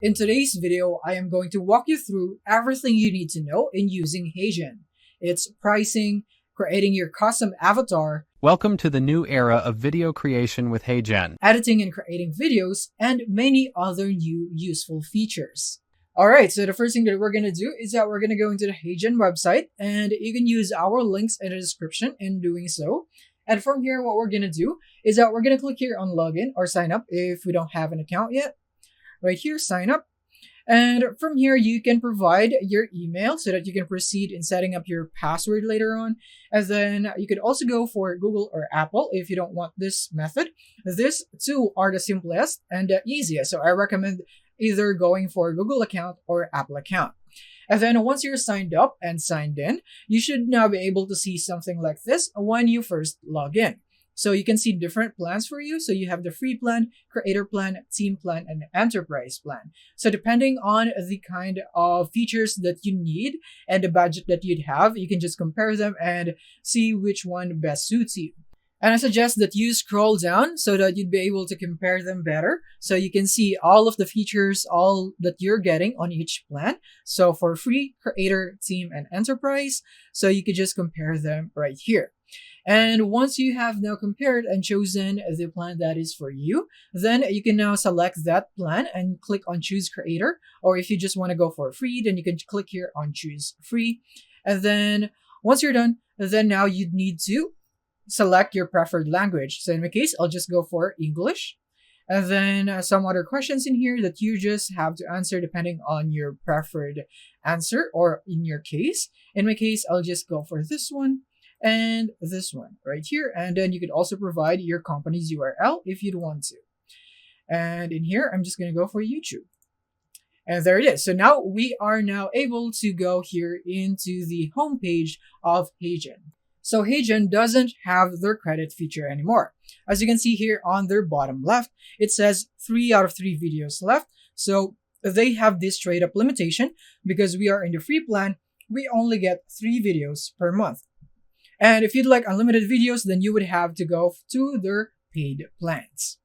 In today's video, I am going to walk you through everything you need to know in using HeyGen. It's pricing, creating your custom avatar, Welcome to the new era of video creation with HeyGen. editing and creating videos, and many other new useful features. Alright, so the first thing that we're going to do is that we're going to go into the HeyGen website, and you can use our links in the description in doing so. And from here, what we're going to do is that we're going to click here on login or sign up if we don't have an account yet. Right here, sign up. And from here, you can provide your email so that you can proceed in setting up your password later on. And then you could also go for Google or Apple if you don't want this method. These two are the simplest and the easiest. So I recommend either going for a Google account or Apple account. And then once you're signed up and signed in, you should now be able to see something like this when you first log in. So you can see different plans for you. So you have the free plan, creator plan, team plan, and enterprise plan. So depending on the kind of features that you need and the budget that you'd have, you can just compare them and see which one best suits you. And I suggest that you scroll down so that you'd be able to compare them better. So you can see all of the features, all that you're getting on each plan. So for free, creator, team, and enterprise. So you could just compare them right here. And once you have now compared and chosen the plan that is for you, then you can now select that plan and click on choose creator. Or if you just want to go for free, then you can click here on choose free. And then once you're done, then now you'd need to select your preferred language. So in my case, I'll just go for English. And then some other questions in here that you just have to answer depending on your preferred answer or in your case. In my case, I'll just go for this one and this one right here. And then you could also provide your company's URL if you'd want to. And in here, I'm just going to go for YouTube. And there it is. So now we are now able to go here into the homepage of HeyGen. So HeyGen doesn't have their credit feature anymore. As you can see here on their bottom left, it says 3 out of 3 videos left. So they have this straight up limitation because we are in the free plan. We only get 3 videos per month. And if you'd like unlimited videos, then you would have to go to their paid plans.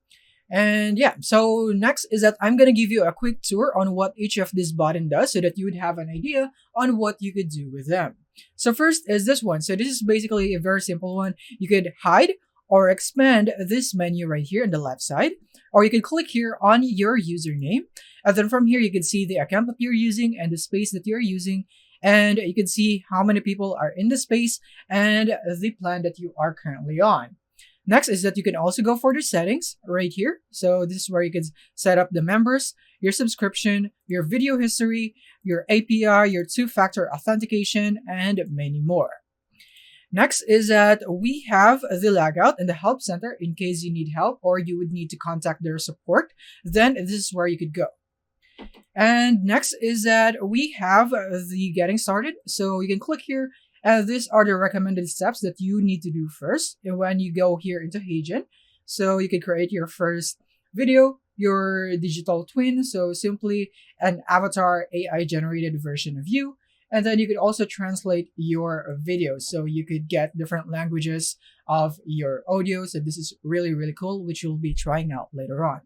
And yeah, so next is that I'm going to give you a quick tour on what each of this button does so that you would have an idea on what you could do with them. So first is this one. So this is basically a very simple one. You could hide or expand this menu right here on the left side, or you can click here on your username. And then from here, you can see the account that you're using and the space that you're using. And you can see how many people are in the space and the plan that you are currently on. Next is that you can also go for the settings right here. So this is where you can set up the members, your subscription, your video history, your API, your two-factor authentication, and many more. Next is that we have the logout and the help center in case you need help or you would need to contact their support. Then this is where you could go. And next is that we have the getting started. So you can click here. And these are the recommended steps that you need to do first when you go here into HeyGen. So you can create your first video, your digital twin. So simply an avatar AI generated version of you. And then you could also translate your video. So you could get different languages of your audio. So this is really, really cool, which you'll be trying out later on.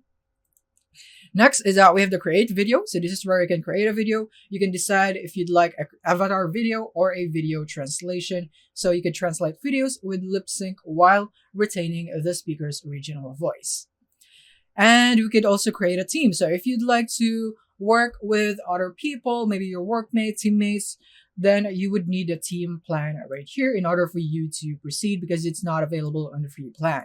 Next is that we have the create video. So this is where you can create a video. You can decide if you'd like an avatar video or a video translation. So you can translate videos with lip sync while retaining the speaker's original voice. And we could also create a team. So if you'd like to work with other people, maybe your workmates, teammates, then you would need a team plan right here in order for you to proceed because it's not available on the free plan.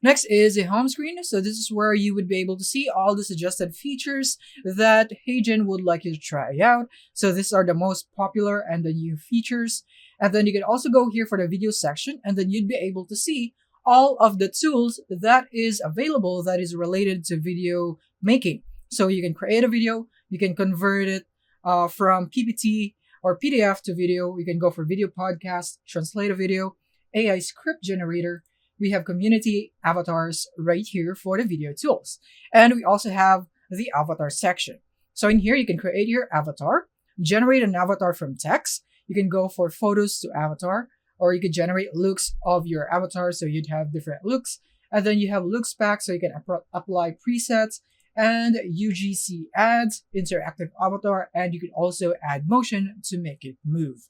Next is a home screen. So this is where you would be able to see all the suggested features that HeyGen would like you to try out. So these are the most popular and the new features. And then you can also go here for the video section and then you'd be able to see all of the tools that is available that is related to video making. So you can create a video, you can convert it from PPT or PDF to video. You can go for video podcast, translate a video, AI script generator. We have community avatars right here for the video tools. And we also have the avatar section. So in here, you can create your avatar, generate an avatar from text. You can go for photos to avatar, or you could generate looks of your avatar. So you'd have different looks. And then you have looks pack, so you can apply presets and UGC ads, interactive avatar, and you could also add motion to make it move.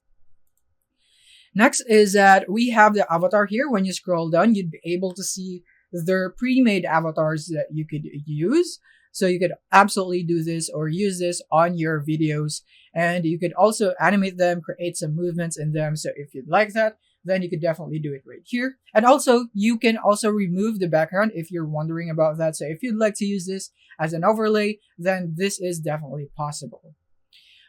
Next is that we have the avatar here. When you scroll down, you'd be able to see their pre-made avatars that you could use. So you could absolutely do this or use this on your videos, and you could also animate them, create some movements in them. So if you'd like that, then you could definitely do it right here. And also, you can also remove the background if you're wondering about that. So if you'd like to use this as an overlay, then this is definitely possible.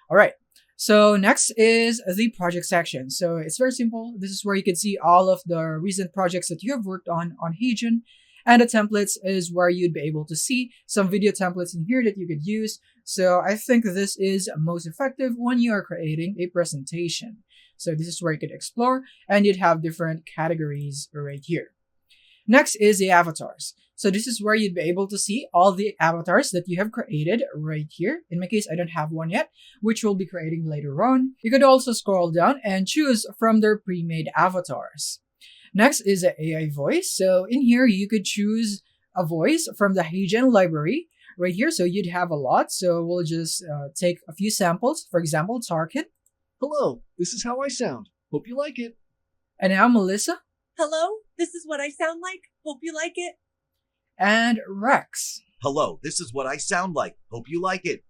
All right. So next is the project section. So it's very simple. This is where you can see all of the recent projects that you have worked on HeyGen. And the templates is where you'd be able to see some video templates in here that you could use. So I think this is most effective when you are creating a presentation. So this is where you could explore, and you'd have different categories right here. Next is the avatars. So this is where you'd be able to see all the avatars that you have created right here. In my case, I don't have one yet, which we'll be creating later on. You could also scroll down and choose from their pre-made avatars. Next is the AI voice. So in here, you could choose a voice from the HeyGen library right here. So you'd have a lot. So we'll just take a few samples. For example, Tarkin. Hello, this is how I sound. Hope you like it. And now Melissa. Hello, this is what I sound like. Hope you like it. And Rex. Hello, this is what I sound like. Hope you like it.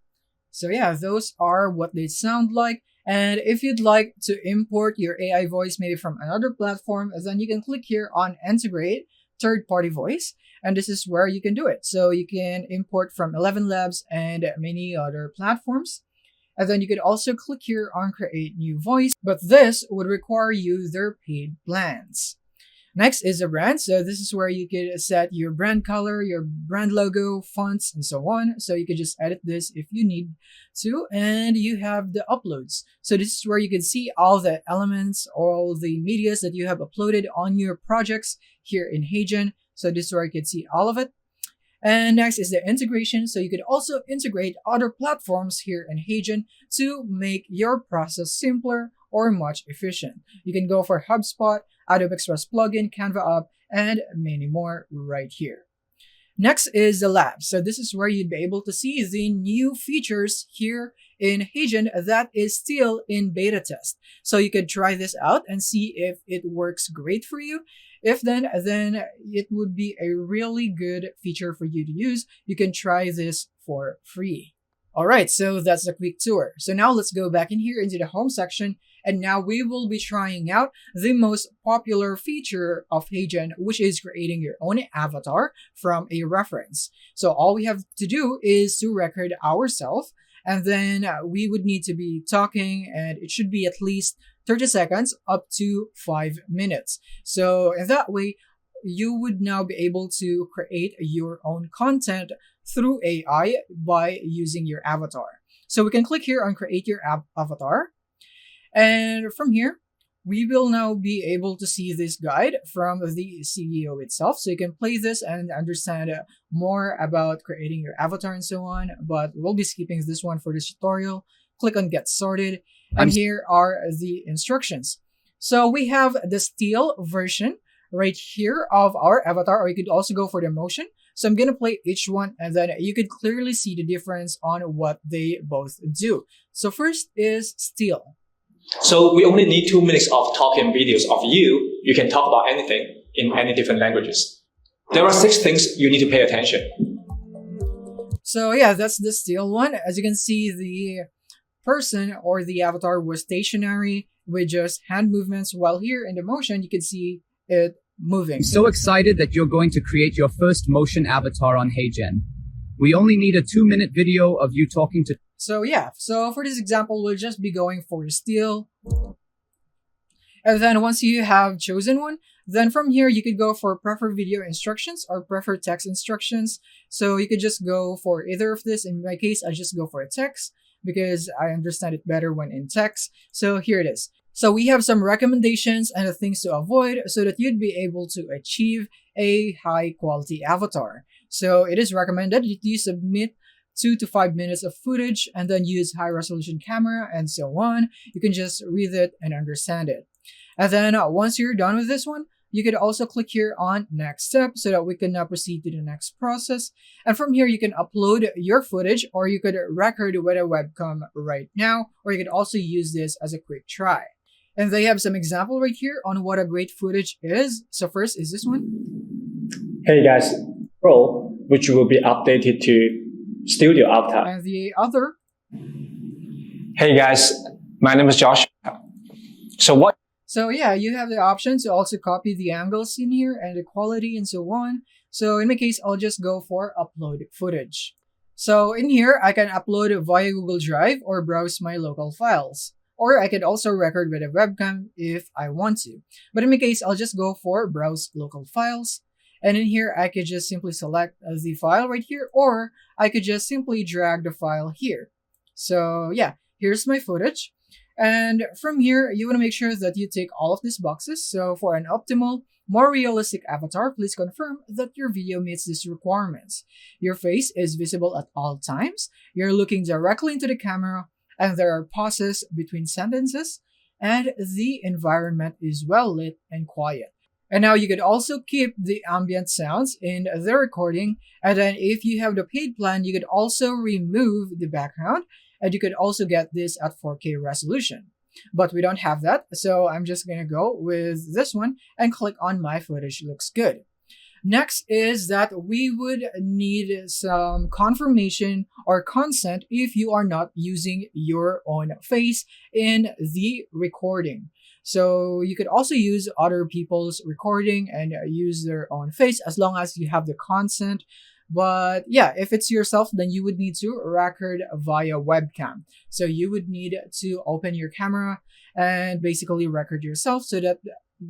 So yeah, those are what they sound like. And if you'd like to import your AI voice maybe from another platform, then you can click here on Integrate Third-Party Voice. And this is where you can do it. So you can import from 11 Labs and many other platforms. And then you could also click here on Create New Voice, but this would require you their paid plans. Next is a brand. So this is where you could set your brand color, your brand logo, fonts, and so on. So you could just edit this if you need to. And you have the uploads. So this is where you can see all the elements, all the medias that you have uploaded on your projects here in HeyGen. So this is where you can see all of it. And next is the integration. So you could also integrate other platforms here in HeyGen to make your process simpler or much efficient. You can go for HubSpot, Adobe Express plugin, Canva app, and many more right here. Next is the lab. So this is where you'd be able to see the new features here in HeyGen that is still in beta test. So you could try this out and see if it works great for you. If then it would be a really good feature for you to use. You can try this for free. All right, so that's a quick tour. So now let's go back in here into the home section. And now we will be trying out the most popular feature of HeyGen, which is creating your own avatar from a reference. So all we have to do is to record ourselves, and then we would need to be talking, and it should be at least 30 seconds up to 5 minutes. So in that way, you would now be able to create your own content through AI by using your avatar. So we can click here on create your avatar. And from here, we will now be able to see this guide from the CEO itself. So you can play this and understand more about creating your avatar and so on. But we'll be skipping this one for this tutorial. Click on get started. And here are the instructions. So we have the still version right here of our avatar, or you could also go for the motion. So I'm going to play each one, and then you could clearly see the difference on what they both do. So first is still. So we only need 2 minutes of talking videos of you. You can talk about anything in any different languages. There are 6 things you need to pay attention. So yeah, that's the still one. As you can see, the person or the avatar was stationary with just hand movements, while here in the motion, you can see it moving. So excited that you're going to create your first motion avatar on HeyGen. We only need a 2-minute video of you talking to... So yeah, so for this example, we'll just be going for still. And then once you have chosen one, then from here, you could go for prefer video instructions or prefer text instructions. So you could just go for either of this. In my case, I just go for a text because I understand it better when in text. So here it is. So we have some recommendations and the things to avoid so that you'd be able to achieve a high quality avatar. So it is recommended that you submit 2 to 5 minutes of footage and then use high resolution camera and so on. You can just read it and understand it. And then once you're done with this one, you could also click here on next step so that we can now proceed to the next process. And from here, you can upload your footage, or you could record with a webcam right now, or you could also use this as a quick try. And they have some example right here on what a great footage is. So first is this one. Hey guys, Pro, which will be updated to Studio Avatar. And the other. Hey guys, my name is Josh. So yeah, you have the option to also copy the angles in here and the quality and so on. So in my case, I'll just go for upload footage. So in here, I can upload it via Google Drive or browse my local files. Or I could also record with a webcam if I want to. But in my case, I'll just go for browse local files. And in here, I could just simply select the file right here, or I could just simply drag the file here. So yeah, here's my footage. And from here, you want to make sure that you tick all of these boxes. So for an optimal, more realistic avatar, please confirm that your video meets these requirements. Your face is visible at all times. You're looking directly into the camera, and there are pauses between sentences, and the environment is well lit and quiet. And now you could also keep the ambient sounds in the recording. And then if you have the paid plan, you could also remove the background. And you could also get this at 4K resolution. But we don't have that, so I'm just going to go with this one and click on my footage looks good. Next is that we would need some confirmation or consent if you are not using your own face in the recording. So you could also use other people's recording and use their own face as long as you have the consent. But yeah, if it's yourself, then you would need to record via webcam. So you would need to open your camera and basically record yourself so that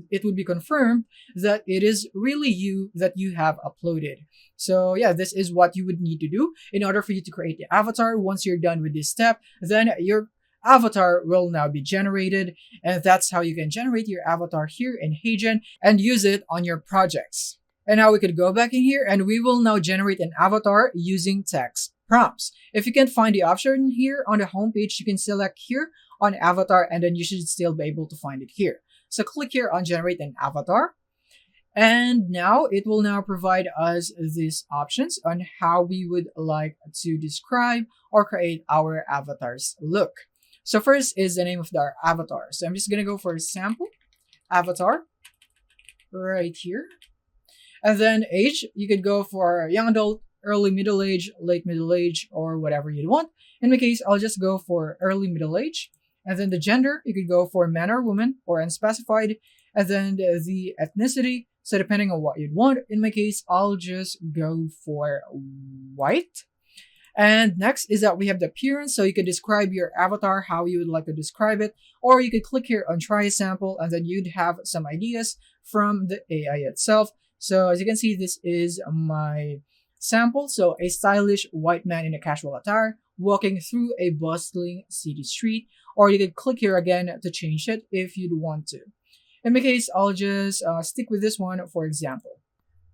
it would be confirmed that it is really you that you have uploaded. So yeah, this is what you would need to do in order for you to create the avatar. Once you're done with this step, then your avatar will now be generated. And that's how you can generate your avatar here in HeyGen and use it on your projects. And now we could go back in here and we will now generate an avatar using text prompts. If you can't find the option here on the homepage, you can select here on avatar and then you should still be able to find it here. So click here on generate an avatar. And now it will now provide us these options on how we would like to describe or create our avatar's look. So first is the name of our avatar. So I'm just going to go for a sample avatar right here. And then age, you could go for young adult, early middle age, late middle age, or whatever you want. In my case, I'll just go for early middle age. And then the gender, you could go for man or woman or unspecified. And then the ethnicity, so depending on what you'd want. In my case, I'll just go for white. And next is that we have the appearance. So you could describe your avatar how you would like to describe it. Or you could click here on try a sample and then you'd have some ideas from the AI itself. So as you can see, this is my sample. So a stylish white man in a casual attire walking through a bustling city street. Or you could click here again to change it if you'd want to. In my case, I'll just stick with this one for example.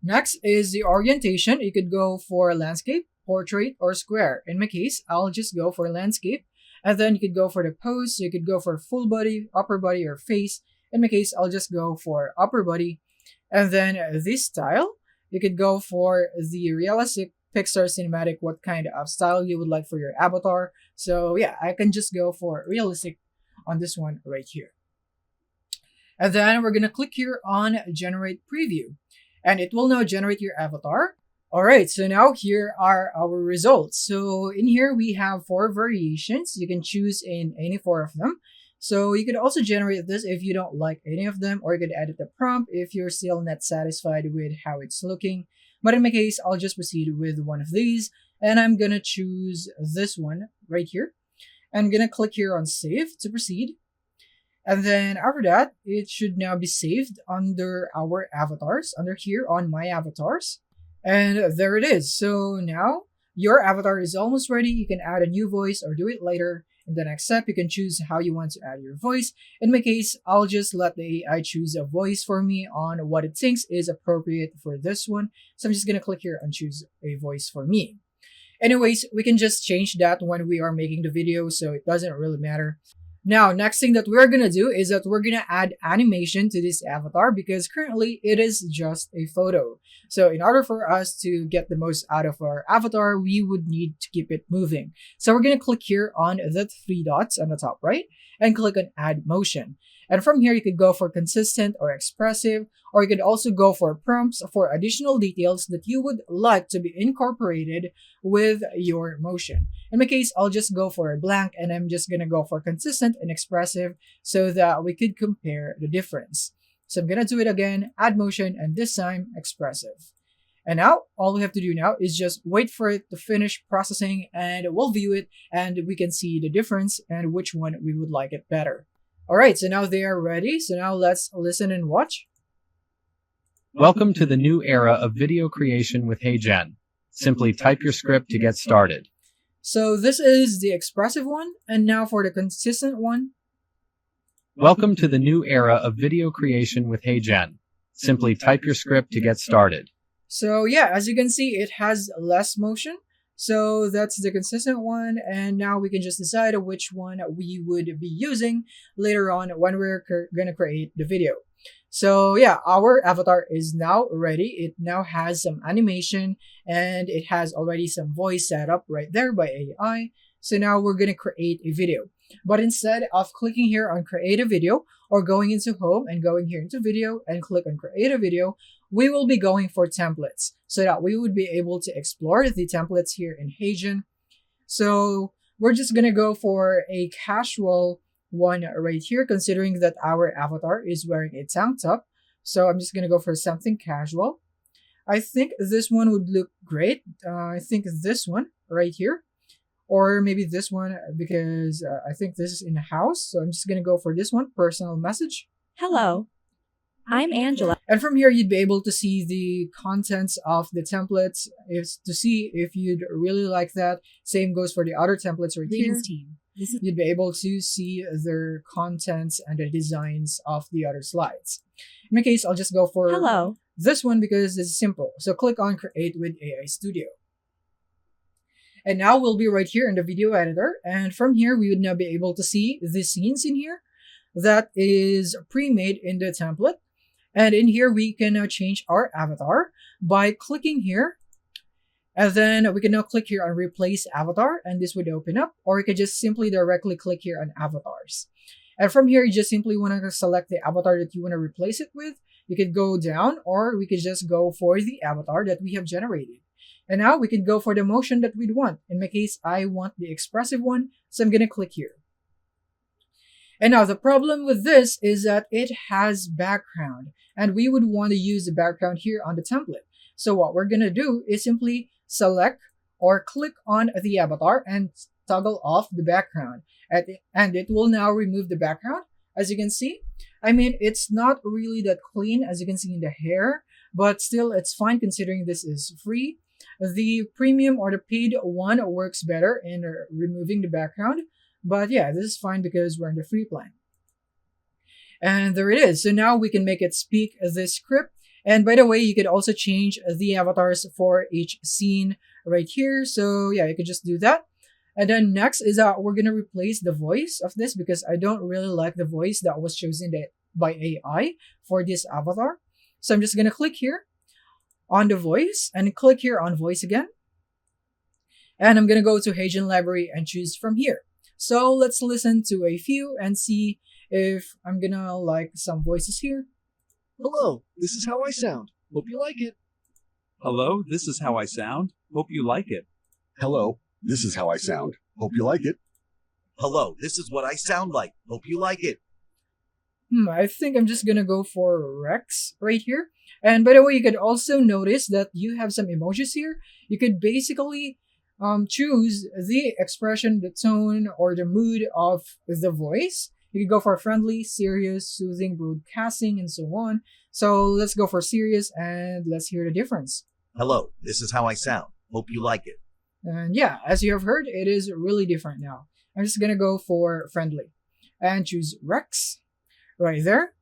Next is the orientation. You could go for landscape, portrait, or square. In my case, I'll just go for landscape. And then you could go for the pose. So you could go for full body, upper body, or face. In my case, I'll just go for upper body. And then this style, you could go for the realistic Pixar cinematic, what kind of style you would like for your avatar. So yeah, I can just go for realistic on this one right here. And then we're going to click here on generate preview. And it will now generate your avatar. All right, so now here are our results. So in here, we have 4 variations. You can choose in any 4 of them. So you could also generate this if you don't like any of them, or you could edit the prompt if you're still not satisfied with how it's looking. But in my case, I'll just proceed with one of these, and I'm gonna choose this one right here. I'm gonna click here on save to proceed. And then after that, it should now be saved under our avatars, under here on my avatars. And there it is. So now your avatar is almost ready. You can add a new voice or do it later. In the next step, you can choose how you want to add your voice. In my case, I'll just let the AI choose a voice for me on what it thinks is appropriate for this one. So I'm just going to click here and choose a voice for me. Anyways, we can just change that when we are making the video, so it doesn't really matter. Now, next thing that we're gonna do is that we're gonna add animation to this avatar because currently it is just a photo. So in order for us to get the most out of our avatar, we would need to keep it moving. So we're gonna click here on the three dots on the top right and click on add motion. And from here, you could go for consistent or expressive, or you could also go for prompts for additional details that you would like to be incorporated with your motion. In my case, I'll just go for a blank and I'm just gonna go for consistent and expressive so that we could compare the difference. So I'm gonna do it again, add motion, and this time expressive. And now, all we have to do now is just wait for it to finish processing and we'll view it and we can see the difference and which one we would like it better. Alright, so now they are ready. So now let's listen and watch. Welcome to the new era of video creation with HeyGen. Simply type your script to get started. So this is the expressive one, and now for the consistent one. Welcome to the new era of video creation with HeyGen. Simply type your script to get started. So yeah, as you can see, it has less motion. So that's the consistent one, and now we can just decide which one we would be using later on when we're gonna create the video. So yeah, our avatar is now ready. It now has some animation and it has already some voice set up right there by AI. So now we're gonna create a video. But instead of clicking here on create a video or going into home and going here into video and click on create a video, we will be going for templates so that we would be able to explore the templates here in HeyGen. So we're just gonna go for a casual one right here, considering that our avatar is wearing a tank top. So I'm just gonna go for something casual. I think this one would look great. I think this one right here, or maybe this one because I think this is in the house. So I'm just gonna go for this one, personal message. Hello, I'm Angela. And from here, you'd be able to see the contents of the templates to see if you'd really like that. Same goes for the other templates right here. Greetings, team. You'd be able to see their contents and the designs of the other slides. In my case, I'll just go for Hello. this one because it's simple. So click on Create with AI Studio. And now we'll be right here in the video editor. And from here, we would now be able to see the scenes in here that is pre-made in the template. And in here, we can now change our avatar by clicking here. And then we can now click here on replace avatar and this would open up, or you could just simply directly click here on avatars. And from here, you just simply want to select the avatar that you want to replace it with. You could go down, or we could just go for the avatar that we have generated. And now we can go for the motion that we'd want. In my case, I want the expressive one, so I'm going to click here. And now the problem with this is that it has background, and we would want to use the background here on the template. So what we're going to do is simply select or click on the avatar and toggle off the background. And it will now remove the background, as you can see. I mean, it's not really that clean, as you can see in the hair, but still it's fine considering this is free. The premium or the paid one works better in removing the background. But yeah, this is fine because we're in the free plan. And there it is. So now we can make it speak this script. And by the way, you could also change the avatars for each scene right here. So yeah, you could just do that. And then next is we're going to replace the voice of this because I don't really like the voice that was chosen by AI for this avatar. So I'm just going to click here on the voice and click here on voice again. And I'm going to go to HeyGen library and choose from here. So let's listen to a few and see if I'm going to like some voices here. Hello, this is how I sound. Hope you like it. Hello, this is how I sound. Hope you like it. Hello, this is how I sound. Hope you like it. Hello, this is what I sound like. Hope you like it. I think I'm just gonna go for Rex right here. And by the way, you could also notice that you have some emojis here. You could basically choose the expression, the tone, or the mood of the voice. You could go for friendly, serious, soothing, broadcasting, and so on. So let's go for serious and let's hear the difference. Hello, this is how I sound. Hope you like it. And yeah, as you have heard, it is really different now. I'm just gonna go for friendly and choose Rex right there.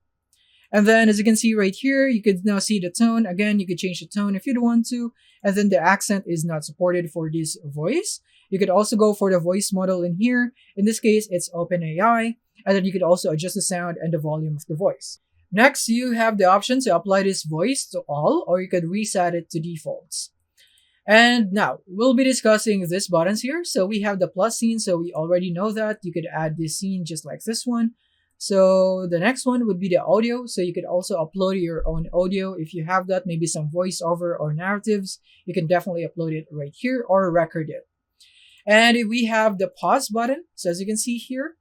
And then as you can see right here, you could now see the tone. Again, you could change the tone if you'd want to. And then the accent is not supported for this voice. You could also go for the voice model in here. In this case, it's OpenAI. And then you could also adjust the sound and the volume of the voice. Next, you have the option to apply this voice to all, or you could reset it to defaults. And now, we'll be discussing these buttons here. So we have the plus scene, so we already know that. You could add this scene just like this one. So the next one would be the audio. So you could also upload your own audio if you have that, maybe some voiceover or narratives. You can definitely upload it right here or record it. And we have the pause button. So as you can see here,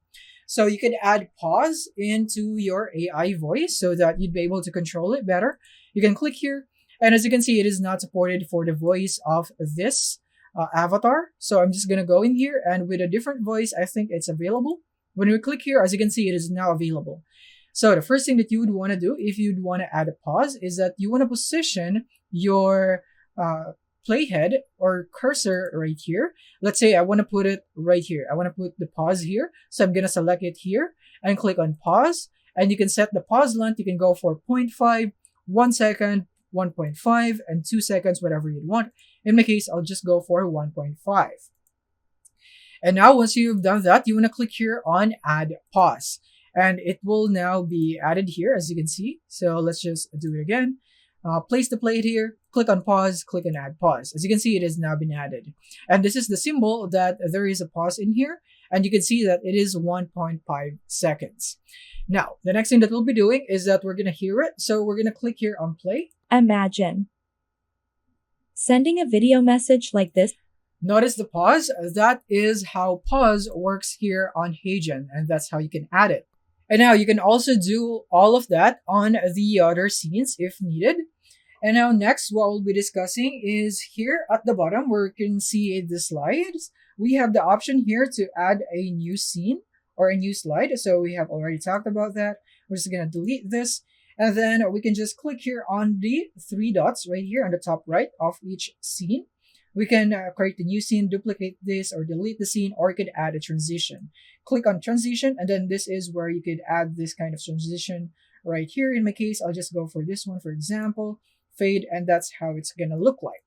so you could add pause into your AI voice so that you'd be able to control it better. You can click here. And as you can see, it is not supported for the voice of this avatar. So I'm just going to go in here, and with a different voice, I think it's available. When we click here, as you can see, it is now available. So the first thing that you would want to do if you'd want to add a pause is that you want to position your playhead or cursor right here. Let's say I want to put it right here. I want to put the pause here. So I'm going to select it here and click on pause. And you can set the pause length. You can go for 0.5, 1 second, 1.5, and 2 seconds, whatever you want. In my case, I'll just go for 1.5. And now once you've done that, you want to click here on add pause. And it will now be added here, as you can see. So let's just do it again. Place the plate here, click on pause, click on add pause. As you can see, it has now been added. And this is the symbol that there is a pause in here. And you can see that it is 1.5 seconds. Now, the next thing that we'll be doing is that we're going to hear it. So we're going to click here on play. Imagine sending a video message like this. Notice the pause. That is how pause works here on HeyGen, and that's how you can add it. And now you can also do all of that on the other scenes if needed. And now next, what we'll be discussing is here at the bottom where you can see the slides. We have the option here to add a new scene or a new slide. So we have already talked about that. We're just going to delete this. And then we can just click here on the 3 dots right here on the top right of each scene. We can create a new scene, duplicate this, or delete the scene, or you could add a transition. Click on transition, and then this is where you could add this kind of transition right here. In my case, I'll just go for this one, for example, fade, and that's how it's going to look like.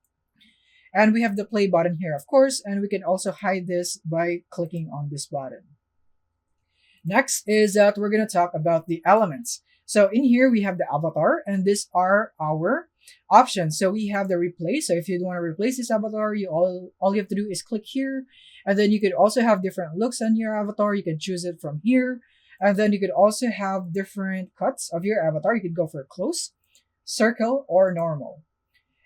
And we have the play button here, of course, and we can also hide this by clicking on this button. Next is that we're going to talk about the elements. So in here, we have the avatar, and these are our options. So we have the replace. So if you want to replace this avatar, all you have to do is click here. And then you could also have different looks on your avatar. You can choose it from here. And then you could also have different cuts of your avatar. You could go for close, circle, or normal.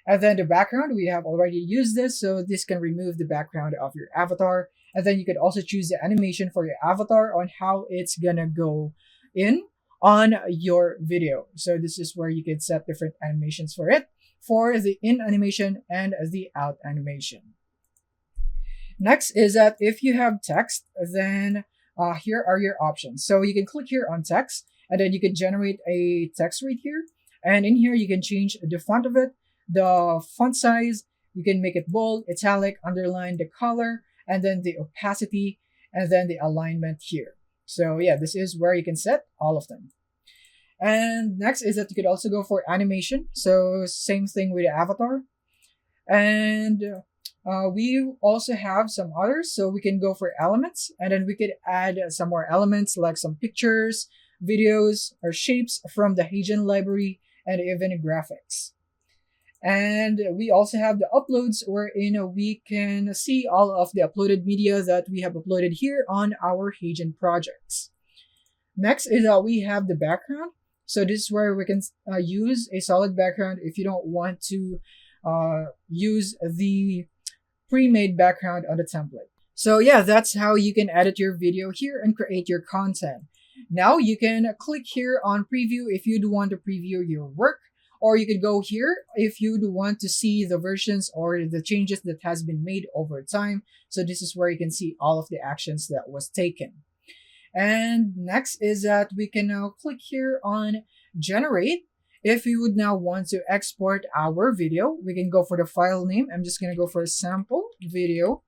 And then the background, we have already used this. So this can remove the background of your avatar. And then you could also choose the animation for your avatar on how it's gonna go in on your video. So this is where you can set different animations for it, for the in animation and the out animation. Next is that if you have text, then here are your options. So you can click here on text, and then you can generate a text right here. And in here, you can change the font of it, the font size. You can make it bold, italic, underline, the color, and then the opacity, and then the alignment here. So yeah, this is where you can set all of them. And next is that you could also go for animation. So same thing with the avatar. And we also have some others. So we can go for elements, and then we could add some more elements like some pictures, videos, or shapes from the HeyGen library, and even graphics. And we also have the uploads wherein we can see all of the uploaded media that we have uploaded here on our HeyGen projects. Next is that we have the background. So this is where we can use a solid background if you don't want to use the pre-made background on the template. So yeah, that's how you can edit your video here and create your content. Now you can click here on preview if you'd want to preview your work. Or you could go here if you'd want to see the versions or the changes that has been made over time. So this is where you can see all of the actions that was taken. And next is that we can now click here on generate. If you would now want to export our video, we can go for the file name. I'm just going to go for a sample video,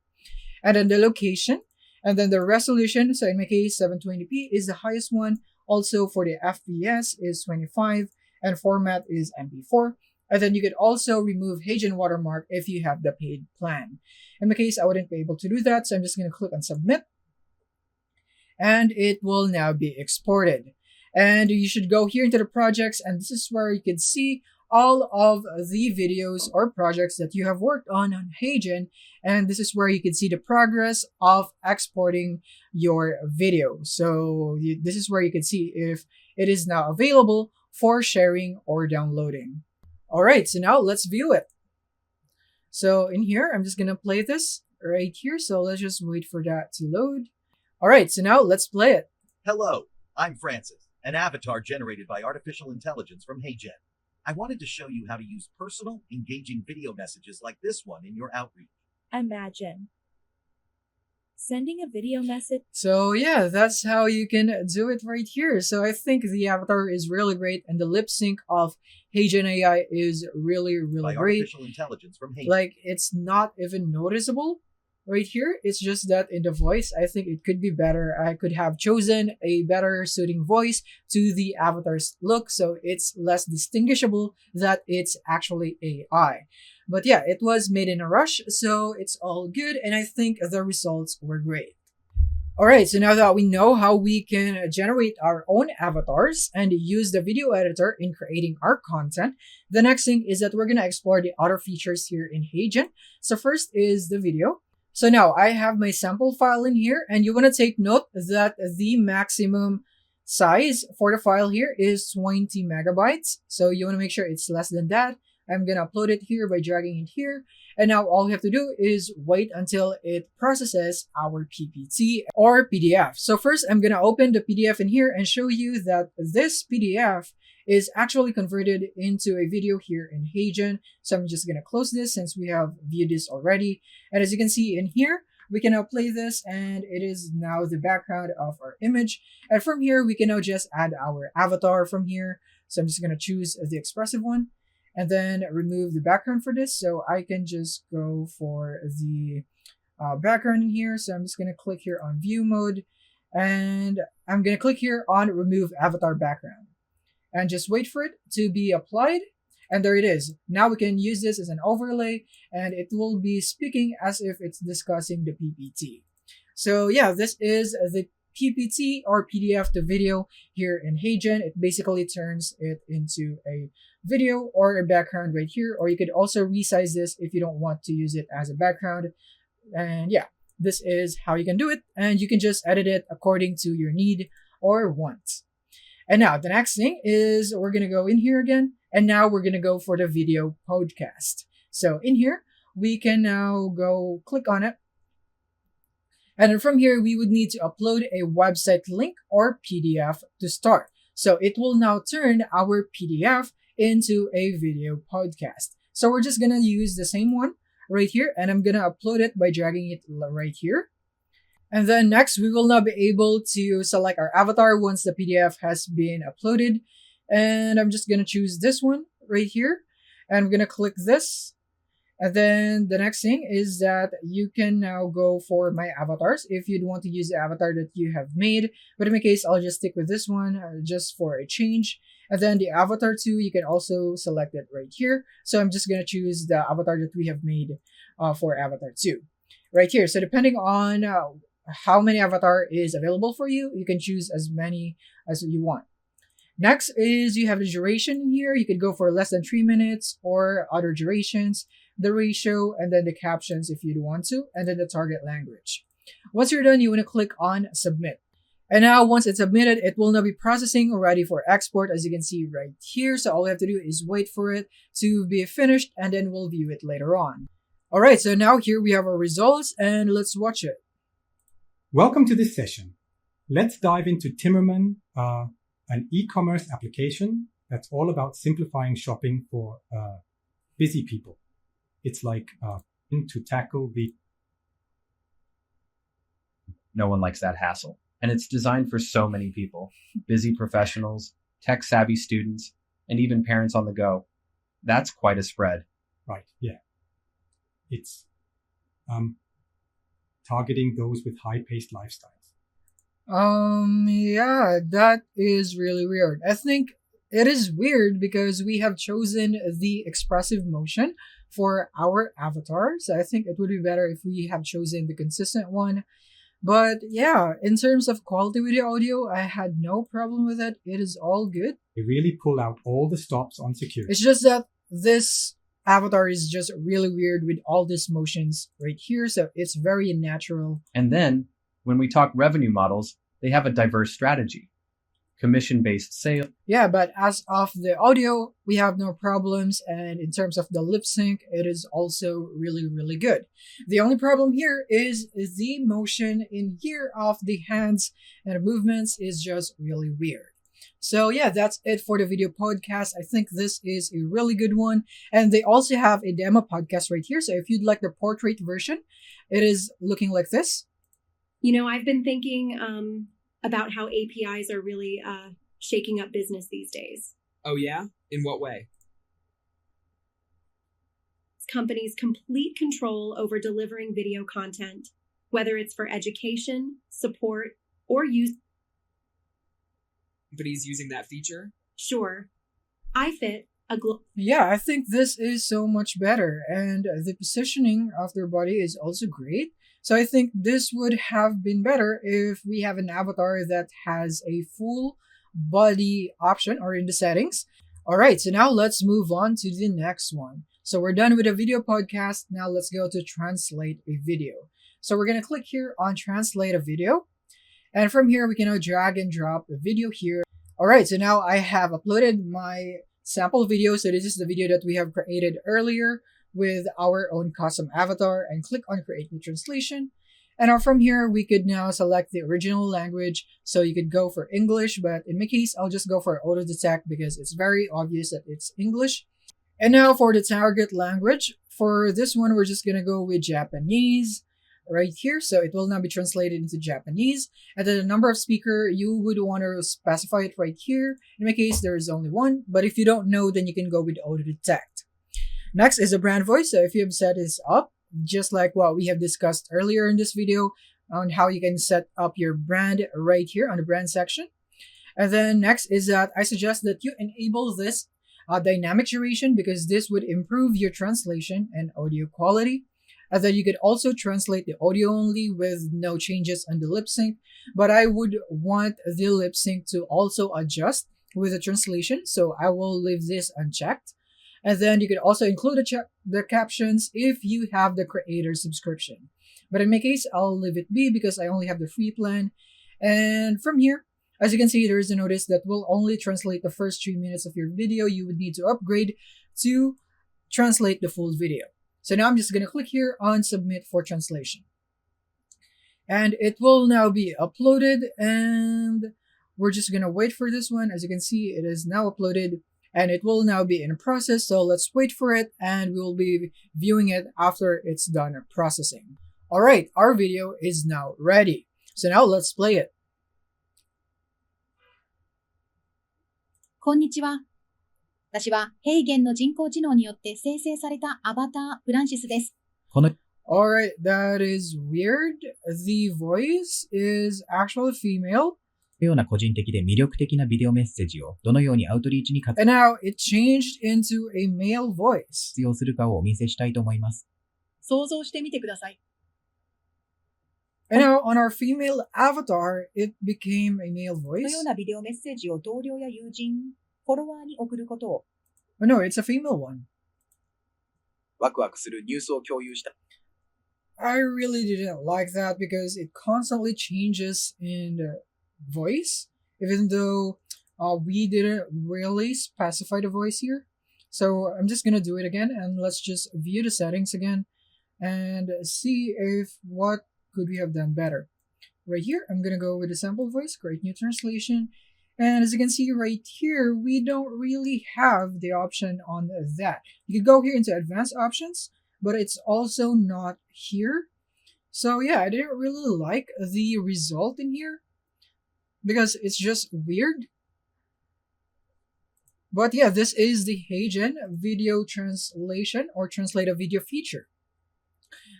and then the location, and then the resolution. So in my case, 720p is the highest one. Also for the FPS is 25. And format is MP4. And then you could also remove HeyGen watermark if you have the paid plan. In my case, I wouldn't be able to do that, so I'm just going to click on submit. and it will now be exported. And you should go here into the projects, and this is where you can see all of the videos or projects that you have worked on HeyGen, and this is where you can see the progress of exporting your video. So this is where you can see if it is now available for sharing or downloading. Alright, so now let's view it. So in here, I'm just gonna play this right here, so let's just wait for that to load. Alright, so now let's play it. Hello, I'm Francis, an avatar generated by artificial intelligence from HeyGen. I wanted to show you how to use personal, engaging video messages like this one in your outreach. Imagine sending a video message. So yeah, that's how you can do it right here. So I think the avatar is really great, and the lip sync of HeyGen AI is really By great. artificial intelligence from HeyGen. Like, it's not even noticeable right here. It's just that in the voice, I think it could be better. I could have chosen a better suiting voice to the avatar's look, so it's less distinguishable that it's actually AI. But yeah, it was made in a rush, so it's all good, and I think the results were great. Alright, so now that we know how we can generate our own avatars and use the video editor in creating our content, the next thing is that we're going to explore the other features here in HeyGen. So first is the video. So now I have my sample file in here, and you want to take note that the maximum size for the file here is 20 megabytes. So you want to make sure it's less than that. I'm going to upload it here by dragging it here. And now all we have to do is wait until it processes our PPT or PDF. So first I'm going to open the PDF in here and show you that this PDF is actually converted into a video here in HeyGen. So I'm just going to close this since we have viewed this already. And as you can see in here, we can now play this, and it is now the background of our image. And from here, we can now just add our avatar from here. So I'm just going to choose the expressive one and then remove the background for this. So I can just go for the background in here. So I'm just going to click here on view mode, and I'm going to click here on remove avatar background and just wait for it to be applied. And there it is. Now we can use this as an overlay, and it will be speaking as if it's discussing the PPT. So yeah, this is the PPT or PDF to video here in HeyGen. It basically turns it into a video or a background right here, or you could also resize this if you don't want to use it as a background. And yeah, this is how you can do it, and you can just edit it according to your need or want. And now the next thing is we're going to go in here again, and now we're going to go for the video podcast. So in here, we can now go click on it. And then from here, we would need to upload a website link or PDF to start. So it will now turn our PDF into a video podcast. So we're just going to use the same one right here, and I'm going to upload it by dragging it right here. And then next, we will now be able to select our avatar once the PDF has been uploaded. And I'm just going to choose this one right here. And I'm going to click this. And then the next thing is that you can now go for my avatars if you'd want to use the avatar that you have made. But in my case, I'll just stick with this one just for a change. And then the avatar 2, you can also select it right here. So I'm just going to choose the avatar that we have made for avatar 2 right here. So depending on how many avatar is available for you, you can choose as many as you want. Next is you have the duration here. You could go for less than 3 minutes or other durations, the ratio, and then the captions if you'd want to, and then the target language. Once you're done, you want to click on submit. And now once it's submitted, it will now be processing ready for export, as you can see right here. So all we have to do is wait for it to be finished, and then we'll view it later on. All right, so now here we have our results, and let's watch it. Welcome to this session. Let's dive into Timmerman, an e-commerce application that's all about simplifying shopping for busy people. It's like to tackle the... No one likes that hassle. And it's designed for so many people. Busy professionals, tech-savvy students, and even parents on the go. That's quite a spread. Right, yeah. It's targeting those with high-paced lifestyles. Yeah, that is really weird. I think it is weird because we have chosen the expressive motion for our avatar. So I think it would be better if we have chosen the consistent one. But yeah, in terms of quality video audio, I had no problem with it. It is all good. They really pull out all the stops on security. It's just that this avatar is just really weird with all these motions right here, so it's very unnatural. And then, when we talk revenue models, they have a diverse strategy. Commission-based sale. Yeah, but as of the audio, we have no problems, and in terms of the lip sync, it is also really, really good. The only problem here is the motion in here of the hands and the movements is just really weird. So yeah, that's it for the video podcast. I think this is a really good one. And they also have a demo podcast right here. So if you'd like the portrait version, it is looking like this. I've been thinking about how APIs are really shaking up business these days. Oh yeah? In what way? Companies' complete control over delivering video content, whether it's for education, support, or use. Companies using that feature? Sure. iFit, Yeah, I think this is so much better, and the positioning of their body is also great. So I think this would have been better if we have an avatar that has a full body option or in the settings. Alright, so now let's move on to the next one. So we're done with a video podcast. Now let's go to translate a video. So we're going to click here on translate a video. And from here, we can now drag and drop the video here. Alright, so now I have uploaded my sample video. So this is the video that we have created earlier with our own custom avatar, and click on create new translation. And now from here, we could now select the original language. So you could go for English, but in my case, I'll just go for auto detect because it's very obvious that it's English. And now for the target language, for this one, we're just gonna go with Japanese right here. So it will now be translated into Japanese. And then the number of speaker, you would want to specify it right here. In my case, there is only one, but if you don't know, then you can go with auto detect. Next is the brand voice. So if you have set this up, just like what we have discussed earlier in this video on how you can set up your brand right here on the brand section. And then next is that I suggest that you enable this dynamic duration because this would improve your translation and audio quality. And then you could also translate the audio only with no changes on the lip sync, but I would want the lip sync to also adjust with the translation, so I will leave this unchecked. And then you could also include the captions if you have the creator subscription. But in my case, I'll leave it be because I only have the free plan. And from here, as you can see, there is a notice that will only translate the first 3 minutes of your video. You would need to upgrade to translate the full video. So now I'm just going to click here on submit for translation. And it will now be uploaded, and we're just going to wait for this one. As you can see, it is now uploaded and it will now be in process. So let's wait for it and we'll be viewing it after it's done processing. All right, our video is now ready. So now let's play it. こんにちは。私はHeyGenの人工知能によって生成されたアバターフランシスです。Alright, that is weird. The voice is actually female. ような個人的で魅力的なビデオメッセージをどのようにアウトリーチに活 And now it changed into a male voice. 用するかをお見せしたいと思います。想像してみてください。And now on our female avatar, it became a male この voice. ようなビデオメッセージを同僚や友人、フォロワーに送ることを Oh no, it's a female one. ワクワクするニュースを共有した。I really didn't like that because it constantly changes in voice, even though we didn't really specify the voice here. So I'm just gonna do it again, and let's just view the settings again and see if what could we have done better. Right here, I'm gonna go with the sample voice, create new translation. And as you can see right here, we don't really have the option on that. You could go here into advanced options, but it's also not here. So yeah, I didn't really like the result in here because it's just weird. But yeah, this is the HeyGen video translation or translate a video feature.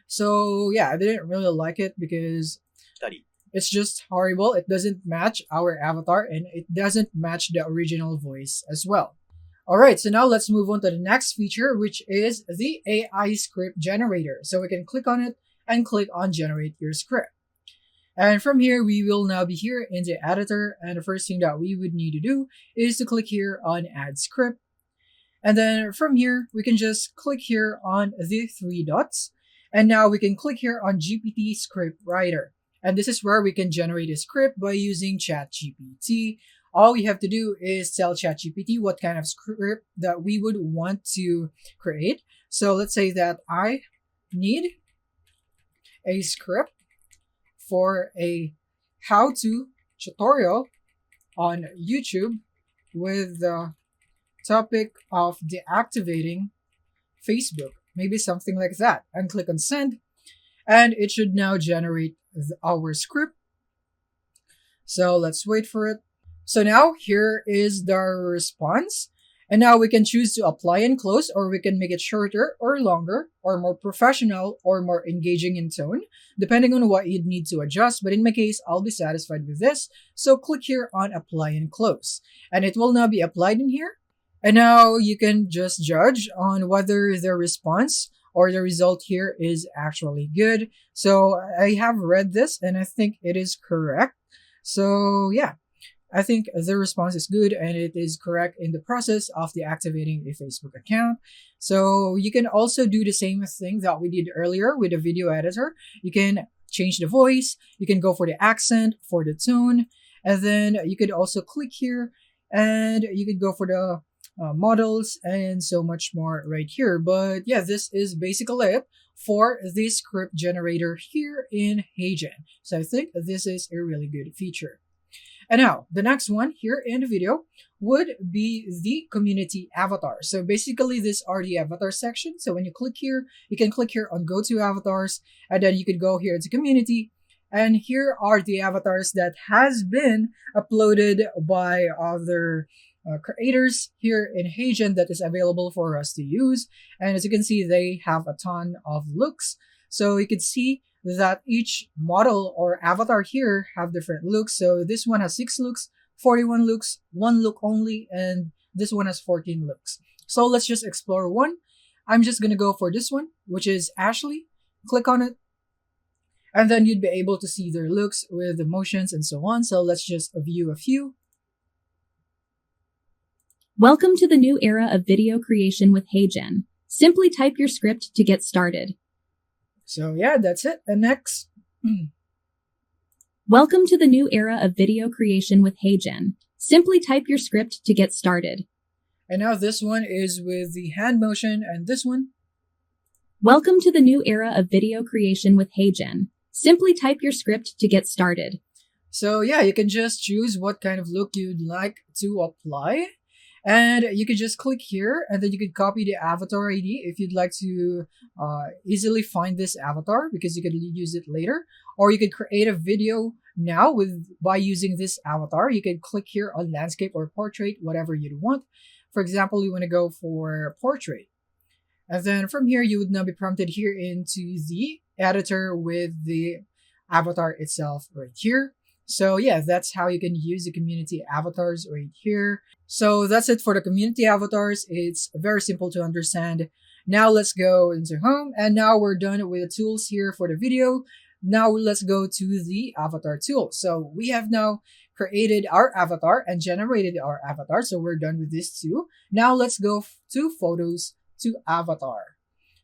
So yeah, I didn't really like it because it's just horrible. It doesn't match our avatar and it doesn't match the original voice as well. Alright, so now let's move on to the next feature, which is the AI script generator. So we can click on it and click on generate your script. And from here, we will now be here in the editor. And the first thing that we would need to do is to click here on add script. And then from here, we can just click here on the three dots. And now we can click here on GPT script writer. And this is where we can generate a script by using ChatGPT. All we have to do is tell ChatGPT what kind of script that we would want to create. So let's say that I need a script for a how-to tutorial on YouTube with the topic of deactivating Facebook, maybe something like that, and click on send, and it should now generate our script. So let's wait for it. So now here is the response, and now we can choose to apply and close, or we can make it shorter or longer or more professional or more engaging in tone, depending on what you'd need to adjust. But in my case, I'll be satisfied with this. So click here on apply and close, and it will now be applied in here. And now you can just judge on whether the response or the result here is actually good. So I have read this and I think it is correct. So yeah, I think the response is good and it is correct in the process of deactivating a Facebook account. So you can also do the same thing that we did earlier with the video editor. You can change the voice, you can go for the accent, for the tone, and then you could also click here and you could go for the models and so much more right here. But yeah, this is basically it for this script generator here in HeyGen. So I think this is a really good feature. And now the next one here in the video would be the community avatar. So basically these are the avatar section. So when you click here, you can click here on go to avatars, and then you could go here to community. And here are the avatars that has been uploaded by other creators here in HeyGen that is available for us to use. And as you can see, they have a ton of looks. So you can see that each model or avatar here have different looks. So this one has 6 looks, 41 looks, 1 look only, and this one has 14 looks. So let's just explore one. I'm just going to go for this one, which is Ashley. Click on it. And then you'd be able to see their looks with the motions and so on. So let's just view a few. Welcome to the new era of video creation with HeyGen. Simply type your script to get started. So yeah, that's it. And next. Welcome to the new era of video creation with HeyGen. Simply type your script to get started. And now this one is with the hand motion, and this one. Welcome to the new era of video creation with HeyGen. Simply type your script to get started. So yeah, you can just choose what kind of look you'd like to apply. And you could just click here, and then you could copy the avatar ID if you'd like to easily find this avatar, because you could use it later. Or you could create a video now by using this avatar. You could click here on landscape or portrait, whatever you'd want. For example, you want to go for portrait. And then from here, you would now be prompted here into the editor with the avatar itself right here. So yeah, that's how you can use the community avatars right here. So that's it for the community avatars. It's very simple to understand. Now let's go into home, and now we're done with the tools here for the video. Now let's go to the avatar tool. So we have now created our avatar and generated our avatar. So we're done with this too. Now let's go to photos to avatar.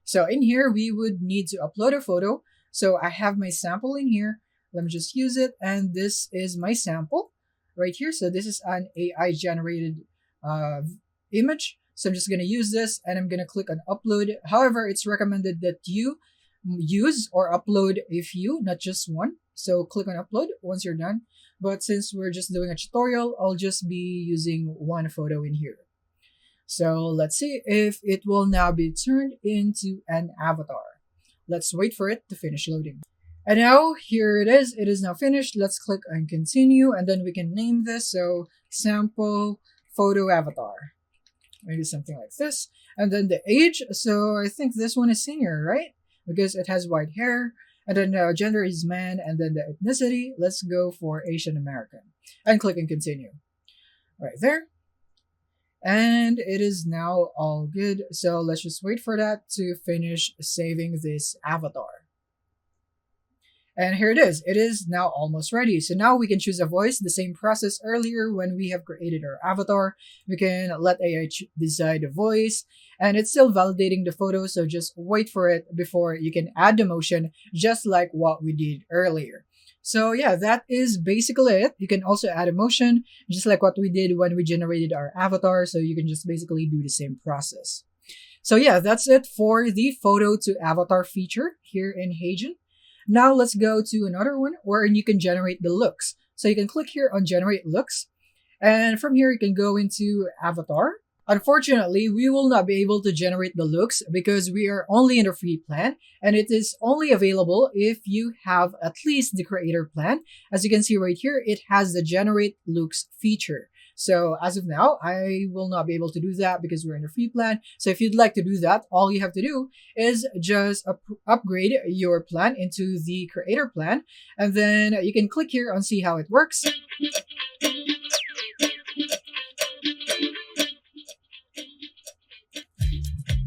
So in here, we would need to upload a photo. So I have my sample in here. Let me just use it, and this is my sample right here. So this is an AI generated image. So I'm just going to use this, and I'm going to click on upload. However, it's recommended that you use or upload a few, not just one. So click on upload once you're done. But since we're just doing a tutorial, I'll just be using one photo in here. So let's see if it will now be turned into an avatar. Let's wait for it to finish loading. And now here it is. It is now finished. Let's click on continue, and then we can name this. So sample photo avatar, maybe something like this. And then the age. So I think this one is senior, right? Because it has white hair. And then gender is man. And then the ethnicity, let's go for Asian American. And click on continue. Right there. And it is now all good. So let's just wait for that to finish saving this avatar. And here it is. It is now almost ready. So now we can choose a voice, the same process earlier when we have created our avatar. We can let AI decide the voice, and it's still validating the photo, so just wait for it before you can add the motion, just like what we did earlier. So yeah, that is basically it. You can also add a motion, just like what we did when we generated our avatar, so you can just basically do the same process. So yeah, that's it for the photo to avatar feature here in HeyGen. Now let's go to another one where you can generate the looks. So you can click here on generate looks, and from here you can go into avatar. Unfortunately, we will not be able to generate the looks because we are only in the free plan, and it is only available if you have at least the creator plan. As you can see right here, it has the generate looks feature. So as of now, I will not be able to do that because we're in a free plan. So if you'd like to do that, all you have to do is just upgrade your plan into the creator plan. And then you can click here on see how it works.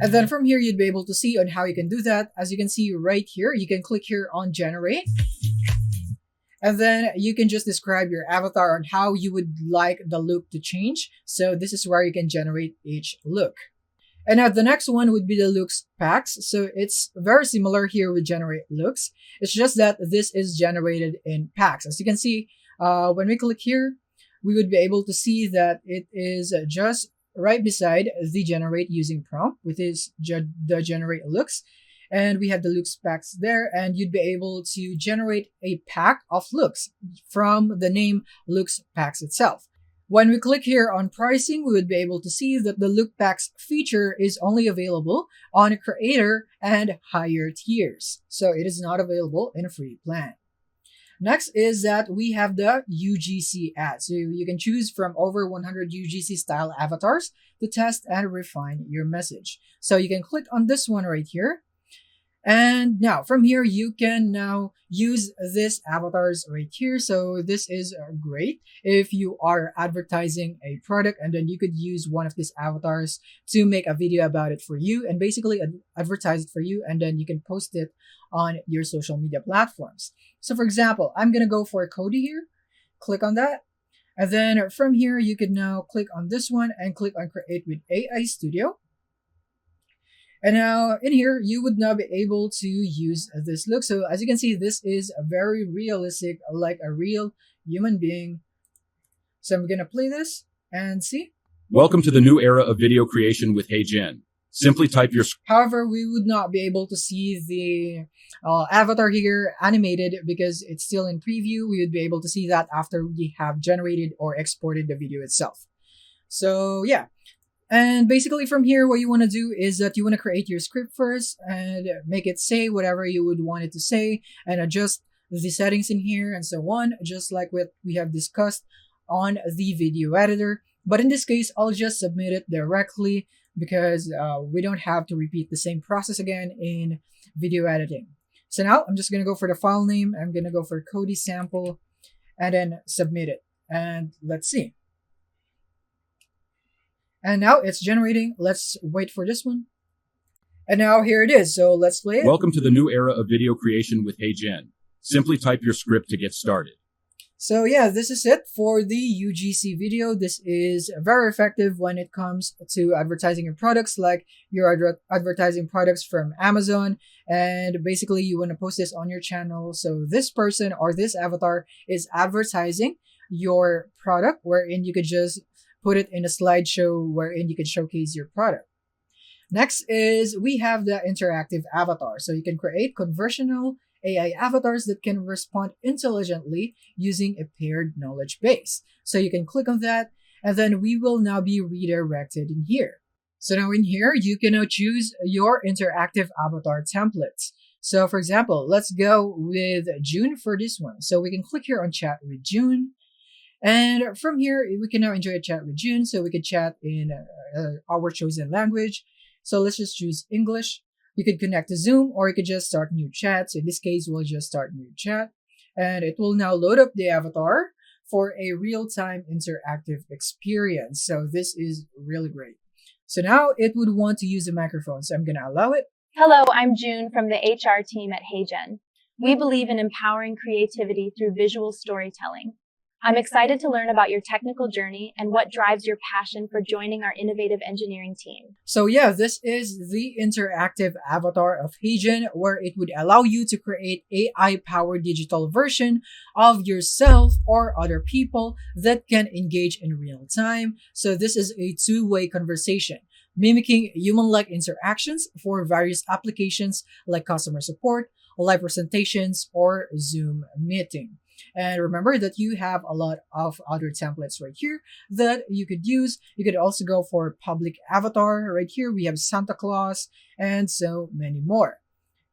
And then from here, you'd be able to see on how you can do that. As you can see right here, you can click here on generate. And then you can just describe your avatar on how you would like the look to change. So this is where you can generate each look. And now the next one would be the looks packs. So it's very similar here with generate looks. It's just that this is generated in packs. As you can see, when we click here, we would be able to see that it is just right beside the generate using prompt, which is the generate looks. And we have the looks packs there, and you'd be able to generate a pack of looks from the name looks packs itself. When we click here on pricing, we would be able to see that the look packs feature is only available on creator and higher tiers. So it is not available in a free plan. Next is that we have the UGC ad. So you can choose from over 100 UGC style avatars to test and refine your message. So you can click on this one right here. And now from here, you can now use this avatars right here. So this is great if you are advertising a product, and then you could use one of these avatars to make a video about it for you and basically advertise it for you. And then you can post it on your social media platforms. So for example, I'm going to go for Cody here. Click on that. And then from here, you can now click on this one and click on create with AI Studio. And now in here, you would now be able to use this look. So as you can see, this is a very realistic, like a real human being. So I'm going to play this and see. Welcome to the new era of video creation with HeyGen. Simply type your... However, we would not be able to see the avatar here animated because it's still in preview. We would be able to see that after we have generated or exported the video itself. So yeah. And basically from here, what you want to do is that you want to create your script first and make it say whatever you would want it to say and adjust the settings in here and so on, just like what we have discussed on the video editor. But in this case, I'll just submit it directly because we don't have to repeat the same process again in video editing. So now I'm just going to go for the file name. I'm going to go for Cody sample and then submit it. And let's see. And now it's generating. Let's wait for this one. And now here it is. So let's play it. Welcome to the new era of video creation with HeyGen. Simply type your script to get started. So yeah, this is it for the UGC video. This is very effective when it comes to advertising your products, like you're advertising products from Amazon, and basically you want to post this on your channel. So this person or this avatar is advertising your product, wherein you could just put it in a slideshow wherein you can showcase your product. Next is we have the interactive avatar. So you can create conversational AI avatars that can respond intelligently using a paired knowledge base. So you can click on that, and then we will now be redirected in here. So now in here, you can now choose your interactive avatar templates. So for example, let's go with June for this one. So we can click here on chat with June. And from here, we can now enjoy a chat with June. So we can chat in our chosen language. So let's just choose English. You could connect to Zoom, or you could just start new chat. So in this case, we'll just start new chat. And it will now load up the avatar for a real-time interactive experience. So this is really great. So now it would want to use a microphone. So I'm going to allow it. Hello, I'm June from the HR team at HeyGen. We believe in empowering creativity through visual storytelling. I'm excited to learn about your technical journey and what drives your passion for joining our innovative engineering team. So yeah, this is the interactive avatar of HeyGen, where it would allow you to create AI-powered digital version of yourself or other people that can engage in real time. So this is a two-way conversation, mimicking human-like interactions for various applications like customer support, live presentations, or Zoom meeting. And remember that you have a lot of other templates right here that you could use. You could also go for public avatar right here. We have Santa Claus and so many more.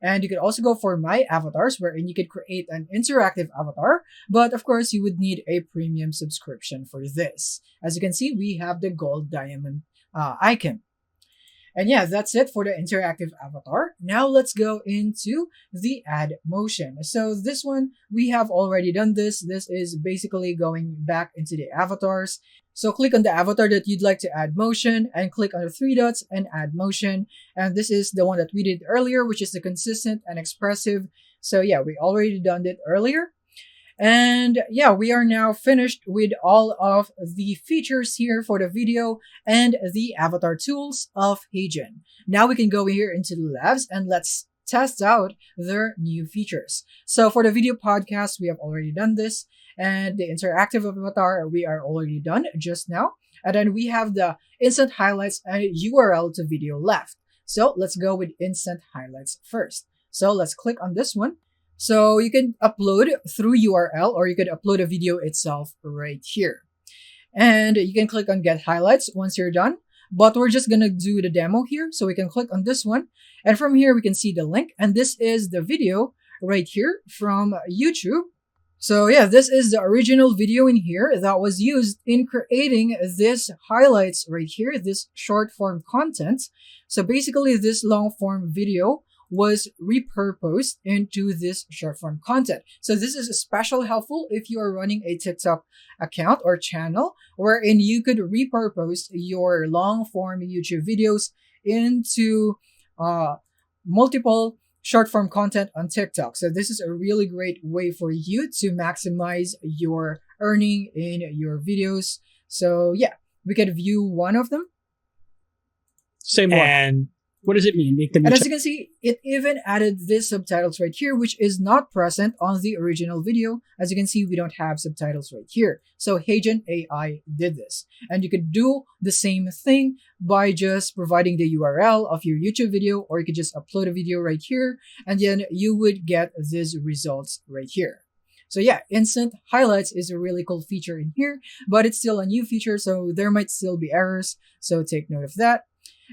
And you could also go for my avatars, wherein you could create an interactive avatar. But of course, you would need a premium subscription for this. As you can see, we have the gold diamond icon. And yeah, that's it for the interactive avatar. Now let's go into the add motion. So this one, we have already done this. This is basically going back into the avatars. So click on the avatar that you'd like to add motion and click on the three dots and add motion. And this is the one that we did earlier, which is the consistent and expressive. So yeah, we already done it earlier. And yeah, we are now finished with all of the features here for the video and the avatar tools of HeyGen. Now we can go here into the labs and let's test out their new features. So for the video podcast, we have already done this, and the interactive avatar, we are already done just now. And then we have the instant highlights and URL to video left. So let's go with instant highlights first. So let's click on this one. So you can upload through URL, or you could upload a video itself right here. And you can click on get highlights once you're done. But we're just gonna do the demo here. So we can click on this one. And from here, we can see the link. And this is the video right here from YouTube. So yeah, this is the original video in here that was used in creating this highlights right here, this short form content. So basically this long form video was repurposed into this short form content. So this is especially helpful if you are running a TikTok account or channel, wherein you could repurpose your long form YouTube videos into multiple short form content on TikTok. So this is a really great way for you to maximize your earning in your videos. So yeah, we could view one of them. Say more. And what does it mean? And as you can see, it even added this subtitles right here, which is not present on the original video. As you can see, we don't have subtitles right here. So HeyGen AI did this. And you could do the same thing by just providing the URL of your YouTube video, or you could just upload a video right here, and then you would get these results right here. So yeah, instant highlights is a really cool feature in here, but it's still a new feature, so there might still be errors. So take note of that.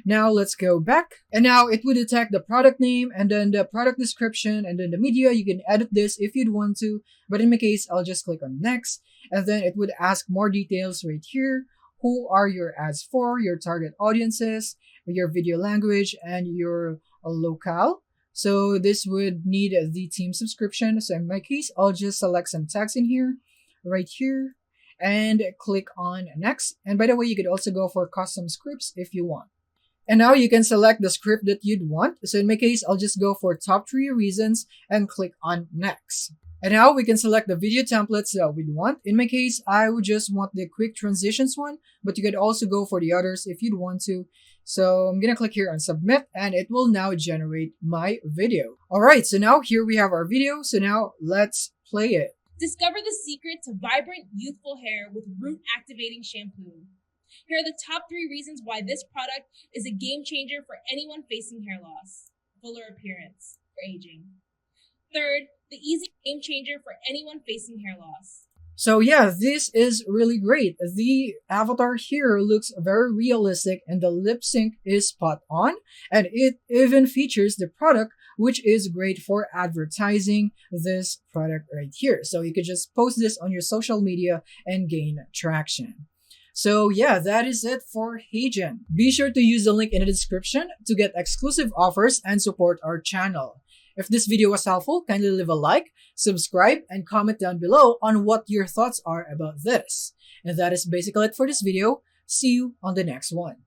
Now let's go back, and now it would detect the product name and then the product description and then the media. You can edit this if you'd want to, but in my case, I'll just click on next, and then it would ask more details right here. Who are your ads for, your target audiences, your video language, and your locale. So this would need the team subscription. So in my case, I'll just select some tags in here, right here, and click on next. And by the way, you could also go for custom scripts if you want. And now you can select the script that you'd want. So in my case, I'll just go for top 3 reasons and click on next. And now we can select the video templates that we'd want. In my case, I would just want the quick transitions one, but you could also go for the others if you'd want to. So I'm gonna click here on submit, and it will now generate my video. All right, so now here we have our video. So now let's play it. Discover the secret to vibrant, youthful hair with root activating shampoo. Here are the top 3 reasons why this product is a game changer for anyone facing hair loss. Fuller appearance for aging. Third, the easy game changer for anyone facing hair loss. So yeah, this is really great. The avatar here looks very realistic and the lip sync is spot on, and it even features the product, which is great for advertising this product right here. So you could just post this on your social media and gain traction. So yeah, that is it for HeyGen. Be sure to use the link in the description to get exclusive offers and support our channel. If this video was helpful, kindly leave a like, subscribe, and comment down below on what your thoughts are about this. And that is basically it for this video. See you on the next one.